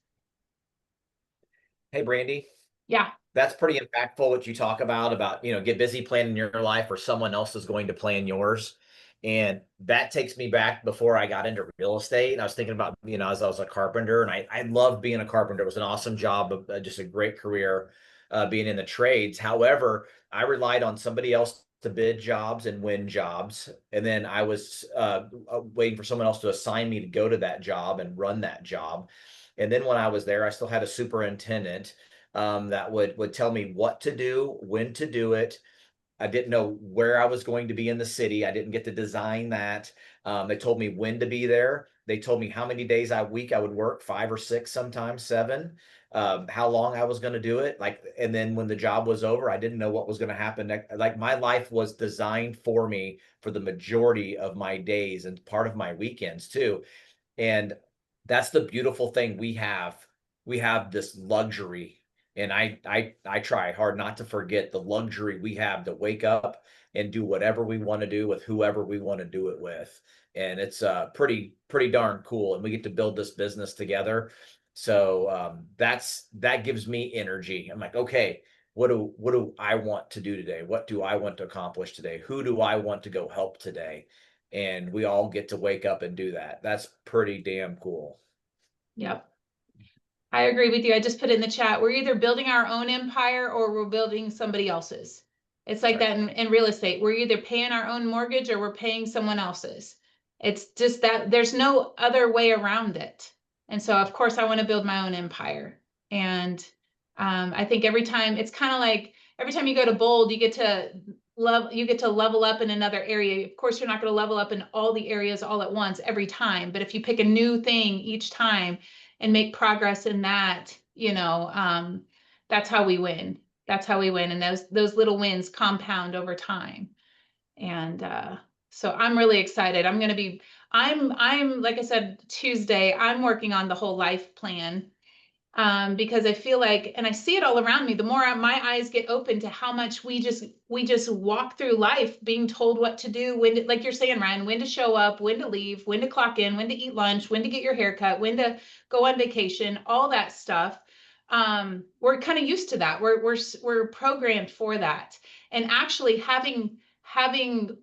Hey, Brandy. Yeah. That's pretty impactful what you talk about, you know, get busy planning your life or someone else is going to plan yours. And that takes me back before I got into real estate. And I was thinking about, you know, as I was a carpenter, and I loved being a carpenter. It was an awesome job, just a great career being in the trades. However, I relied on somebody else to bid jobs and win jobs. And then I was waiting for someone else to assign me to go to that job and run that job. And then when I was there, I still had a superintendent that would tell me what to do, when to do it. I didn't know where I was going to be in the city. I didn't get to design that. They told me when to be there. They told me how many days a week I would work, 5 or 6, sometimes 7. how long I was going to do it. Like, and then when the job was over, I didn't know what was going to happen next. Like, my life was designed for me for the majority of my days and part of my weekends too. And that's the beautiful thing we have. We have this luxury, and I try hard not to forget the luxury we have to wake up and do whatever we want to do with whoever we want to do it with. And it's pretty darn cool. And we get to build this business together. So that gives me energy. I'm like, okay, what do I want to do today? What do I want to accomplish today? Who do I want to go help today? And we all get to wake up and do that. That's pretty damn cool. Yep. I agree with you. I just put in the chat. We're either building our own empire or we're building somebody else's. It's like that in real estate. We're either paying our own mortgage or we're paying someone else's. It's just that there's no other way around it. And so of course I want to build my own empire. And I think every time it's kind of like every time you go to Bold, you get to level up in another area. Of course, you're not going to level up in all the areas all at once every time, but if you pick a new thing each time and make progress in that, that's how we win. That's how we win. And those little wins compound over time. And so I'm really excited. I'm like I said, Tuesday, I'm working on the whole life plan. Because I feel like, and I see it all around me, the more my eyes get open to how much we just walk through life being told what to do, when to, like you're saying, Ryan, when to show up, when to leave, when to clock in, when to eat lunch, when to get your hair cut, when to go on vacation, all that stuff. We're kind of used to that. We're programmed for that. And actually having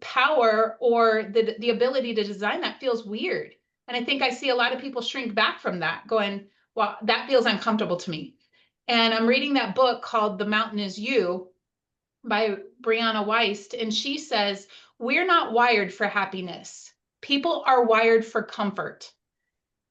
power or the ability to design that feels weird. And I think I see a lot of people shrink back from that, going, well, that feels uncomfortable to me. And I'm reading that book called The Mountain Is You by Brianna Weist. And she says, we're not wired for happiness. People are wired for comfort.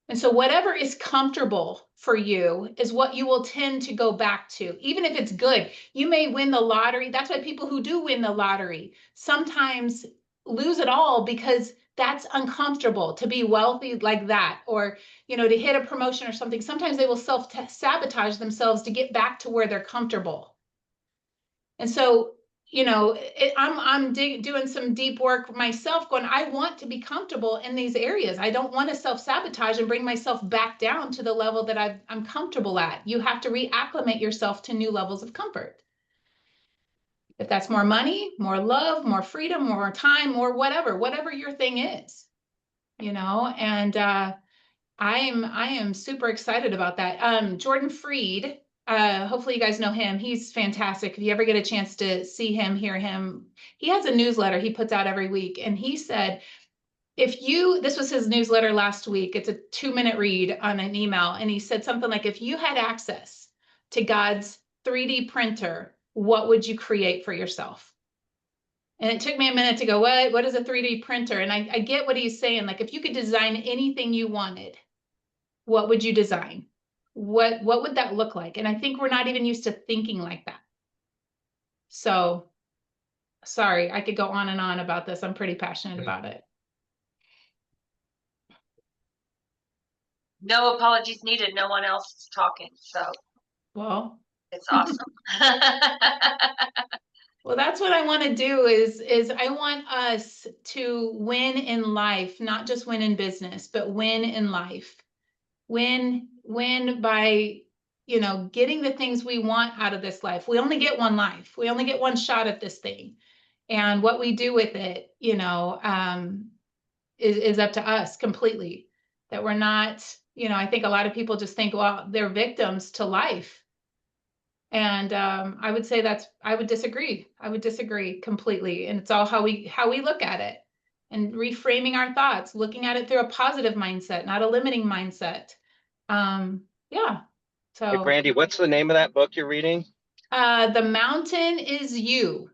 And so whatever is comfortable for you is what you will tend to go back to, even if it's good. You may win the lottery. That's why people who do win the lottery sometimes lose it all, because that's uncomfortable to be wealthy like that, or, to hit a promotion or something. Sometimes they will self-sabotage themselves to get back to where they're comfortable. And so, I'm doing some deep work myself, going, I want to be comfortable in these areas. I don't want to self-sabotage and bring myself back down to the level that I'm comfortable at. You have to reacclimate yourself to new levels of comfort. If that's more money, more love, more freedom, more time, more whatever your thing is, and I am super excited about that. Jordan Freed, hopefully you guys know him. He's fantastic. If you ever get a chance to see him, hear him, he has a newsletter he puts out every week. And he said, this was his newsletter last week. It's a 2-minute read on an email. And he said something like, if you had access to God's 3D printer, what would you create for yourself? And it took me a minute to go, what is a 3D printer? And I get what he's saying. Like, if you could design anything you wanted, what would you design? What would that look like? And I think we're not even used to thinking like that. So, sorry, I could go on and on about this. I'm pretty passionate about it. No apologies needed. No one else is talking. So, well, it's awesome. Well, that's what I want to do is I want us to win in life, not just win in business, but win in life. Win by, getting the things we want out of this life. We only get one life. We only get one shot at this thing. And what we do with it, is up to us completely. That we're not, I think a lot of people just think, well, they're victims to life. And I would say I would disagree. I would disagree completely. And it's all how we look at it, and reframing our thoughts, looking at it through a positive mindset, not a limiting mindset. Yeah. So, hey, Brandy, what's the name of that book you're reading? The Mountain Is You.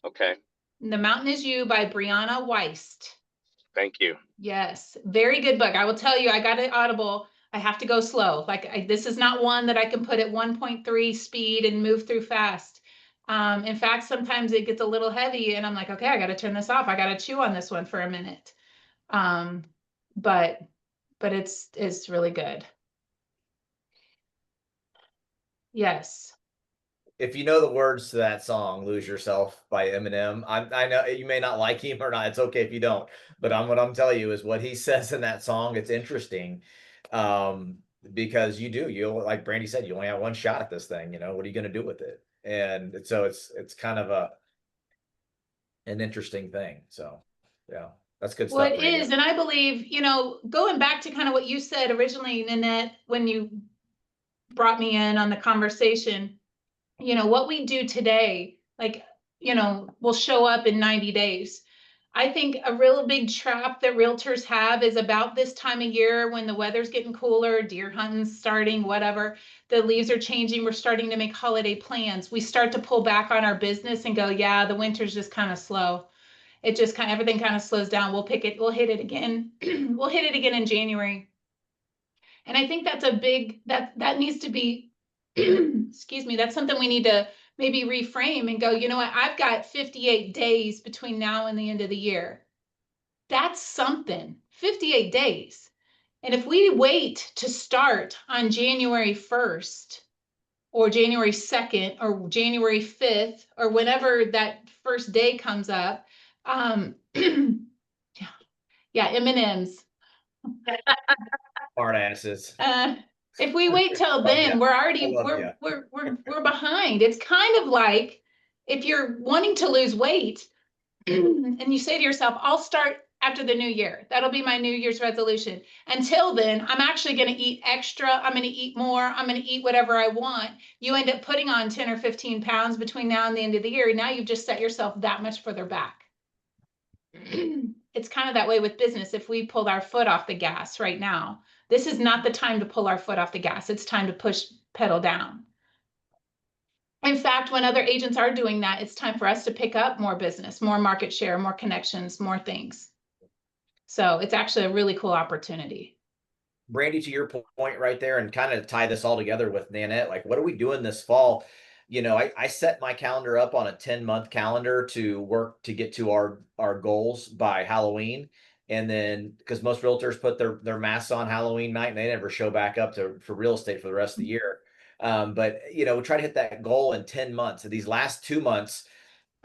Okay. The Mountain Is You by Brianna Weist. Thank you. Yes, very good book. I will tell you, I got it Audible. I have to go slow. Like, this is not one that I can put at 1.3 speed and move through fast. In fact, sometimes it gets a little heavy and I'm like, okay, I got to turn this off. I got to chew on this one for a minute. But it's really good. Yes. If you know the words to that song, "Lose Yourself" by Eminem, I know you may not like him or not. It's okay if you don't, but what I'm telling you is what he says in that song. It's interesting, because you like Brandy said, you only have one shot at this thing. You know, what are you going to do with it? And so it's kind of an interesting thing. So yeah, that's good Well, stuff, it Brandy. is. And I believe, going back to kind of what you said originally, Nanette, when you brought me in on the conversation, what we do today, like, will show up in 90 days. I think a real big trap that realtors have is about this time of year when the weather's getting cooler, deer hunting's starting, whatever, the leaves are changing, we're starting to make holiday plans. We start to pull back on our business and go, yeah, the winter's just kind of slow. It just everything kind of slows down. We'll hit it again. We'll hit it again in January. And I think that's that needs to be, excuse me, that's something we need to maybe reframe and go, you know what, I've got 58 days between now and the end of the year. That's something, 58 days. And if we wait to start on January 1st or January 2nd or January 5th or whenever that first day comes up, yeah, M&Ms. Smart asses. If we wait till Love then, ya. we're I already love ya. we're behind. It's kind of like if you're wanting to lose weight and you say to yourself, I'll start after the new year. That'll be my New Year's resolution. Until then, I'm actually going to eat extra. I'm going to eat more. I'm going to eat whatever I want. You end up putting on 10 or 15 pounds between now and the end of the year. Now you've just set yourself that much further back. It's kind of that way with business. If we pulled our foot off the gas right now, this is not the time to pull our foot off the gas. It's time to push pedal down. In fact, when other agents are doing that, it's time for us to pick up more business, more market share, more connections, more things. So it's actually a really cool opportunity. Brandy, to your point right there, and kind of tie this all together with Nanette, like, what are we doing this fall? I set my calendar up on a 10-month calendar to work to get to our goals by Halloween. And then because most realtors put their masks on Halloween night and they never show back up for real estate for the rest of the year. But we try to hit that goal in 10 months. And these last 2 months,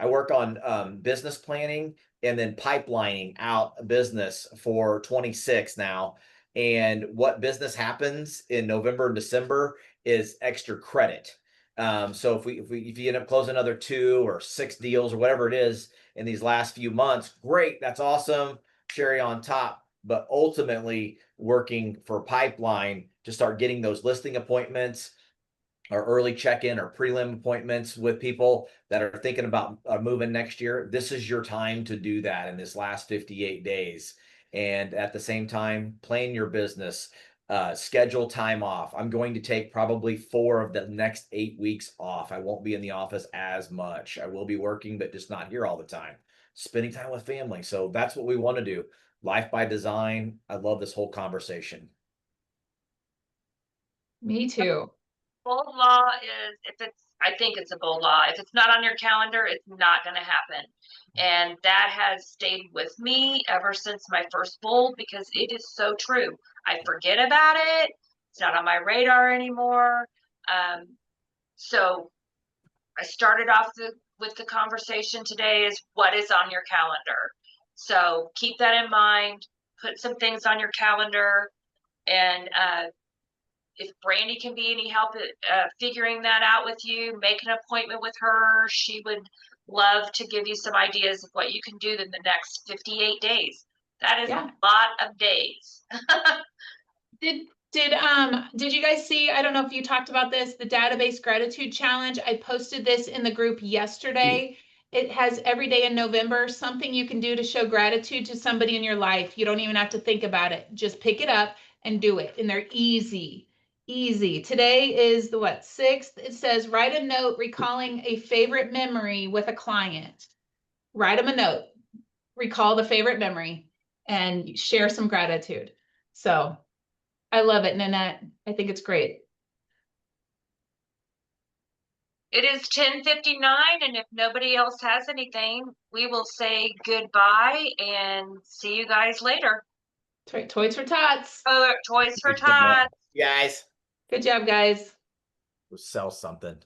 I work on business planning and then pipelining out a business for 26 now. And what business happens in November and December is extra credit. So if you end up closing another 2 or 6 deals or whatever it is in these last few months, great, that's awesome, cherry on top. But ultimately, working for pipeline to start getting those listing appointments or early check-in or prelim appointments with people that are thinking about moving next year. This is your time to do that in this last 58 days. And at the same time, plan your business, schedule time off. I'm going to take probably 4 of the next 8 weeks off. I won't be in the office as much. I will be working, but just not here all the time. Spending time with family. So that's what we want to do. Life by design. I love this whole conversation. Me too. Bold law is, I think it's a bold law. If it's not on your calendar, it's not going to happen. And that has stayed with me ever since my first bold because it is so true. I forget about it. It's not on my radar anymore. So I started off with the conversation today is what is on your calendar. So keep that in mind, put some things on your calendar, and if Brandy can be any help at figuring that out with you, make an appointment with her. She would love to give you some ideas of what you can do in the next 58 days. That is a lot of days. Did you guys see, I don't know if you talked about this, the database gratitude challenge? I posted this in the group yesterday. It has every day in November, something you can do to show gratitude to somebody in your life. You don't even have to think about it. Just pick it up and do it. And they're easy. Today is the 6th. It says, write a note recalling a favorite memory with a client. Write them a note, recall the favorite memory, and share some gratitude. So I love it, Nanette. I think it's great. It is 10:59, and if nobody else has anything, we will say goodbye and see you guys later. That's right. Toys for Tots. Toys for Tots. Guys. Good job, guys. sell something.